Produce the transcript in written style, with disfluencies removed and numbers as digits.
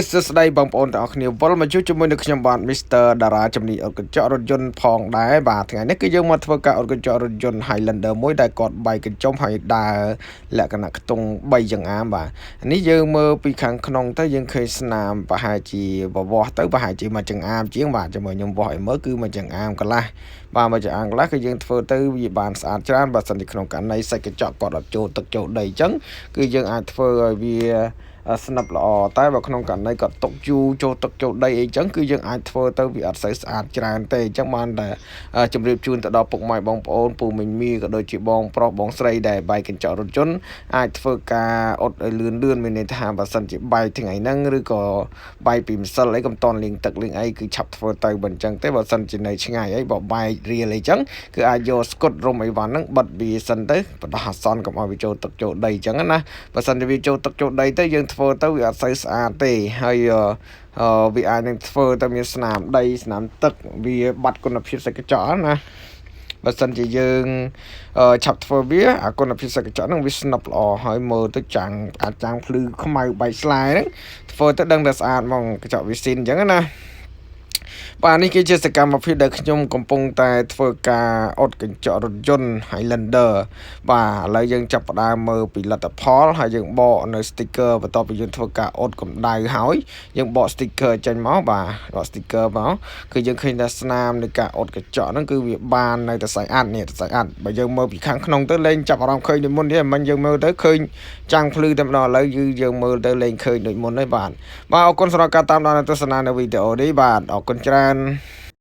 សួស្តីបងប្អូនទាំងអស់គ្នាវិលមកជួបជាមួយនឹងខ្ញុំបាទ Mr. តារាជំនាញអត់កញ្ចក់រថយន្តផងដែរបាទថ្ងៃនេះគឺយើងមកធ្វើការអត់កញ្ចក់រថយន្ត Highlander មួយដែលគាត់បែកកញ្ចុំហើយដើរលក្ខណៈខ្ទង់3ចង្អាមបាទនេះយើងមើលពីខាងក្នុងទៅយើងឃើញស្នាមប្រហែលជាបវាស់ទៅប្រហែលជាមួយចង្អាមជាងបាទជាមួយខ្ញុំវាស់ឲ្យមើលគឺមួយចង្អាមកន្លះបាទមួយចង្អាមកន្លះគឺយើងធ្វើទៅវាបានស្អាតច្រើនបើសិនជាក្នុងករណីសាច់កញ្ចក់គាត់អត់ចូលទឹកចូលដីអញ្ចឹងគឺយើងអាចធ្វើឲ្យវាស្និបល្អតែបើក្នុងករណីគាត់ຕົកយូរចូលទឹកចូលដីអីចឹងគឺយើងអាចធ្វើទៅវាអត់សូវស្អាតច្រើនទេអញ្ចឹងបានតែជម្រាបជូនទៅដល់ពុកម៉ែបងប្អូនពូមីងមីក៏ដូចជាបងប្រុសបងស្រីដែលបែកកញ្ចក់រថយន្តអាចធ្វើការអត់ឲ្យលឿនមានន័យថាបើសិនជាបែកថ្ងៃហ្នឹងឬក៏បែកពីម្សិលអីកុំតន់លាងទឹកលាងអីគឺឆាប់ធ្វើទៅបើអញ្ចឹងទេបើសិនជានៅឆ្ងាយអីបើបែករៀលអីចឹងគឺអាចយកស្គុតរុំអីវ៉ាន់ហ្នឹងបិទវាសិនទៅបដោះអាសន្នកុំឲ្យវាចូលទឹកចូលដីអញ្ចឹងណាបើសិនជាវាចូលទឹកចូលដីទៅយើងធ្វើទៅវាអត់សូវស្អាតទេហើយវាអាចនឹងធ្វើទៅមានស្នាមដីស្នាមទឹកវាបាត់គុណភាពសាច់កញ្ចក់ណាបើសិនជាយើងឆាប់ធ្វើវាអាគុណភាពសាច់កញ្ចក់ហ្នឹងវាស្និបល្អហើយមើលទៅចាំងអាចចាំងភ្លឺខ្មៅបែកស្លាយហ្នឹងធ្វើទៅដឹងតែស្អាតហ្មងកញ្ចក់វាស៊ីនអញ្ចឹងណាបាទនេះគឺជាសកម្មភាពដែលខ្ញុំកំពុងតែធ្វើការអត់កញ្ចក់រថយន្ត Highlander បាទឥឡូវយើងចាប់ផ្ដើមមើលពីលទ្ធផលហើយយើងបកនៅ sticker បន្ទាប់ពីយើងធ្វើការអត់កម្ដៅហើយយើងបក sticker ចេញមកបាទបក sticker មកគឺយើងឃើញថាស្នាមនៃការអត់កញ្ចក់ហ្នឹងគឺវាបាននៅតែស្អាតនេះស្អាតបើយើងមើលពីខាងក្នុងទៅលែងចាប់អារម្មណ៍ឃើញដូចមុនទេមិនយើងមើលទៅឃើញចាំងភ្លឺតែម្ដងឥឡូវយើងមើលទៅលែងឃើញដូចមុនហើយបាទអរគុណសម្រាប់ការតាមដានទស្សនានៅវីដេអូនេះបាទអរគុណច្រើន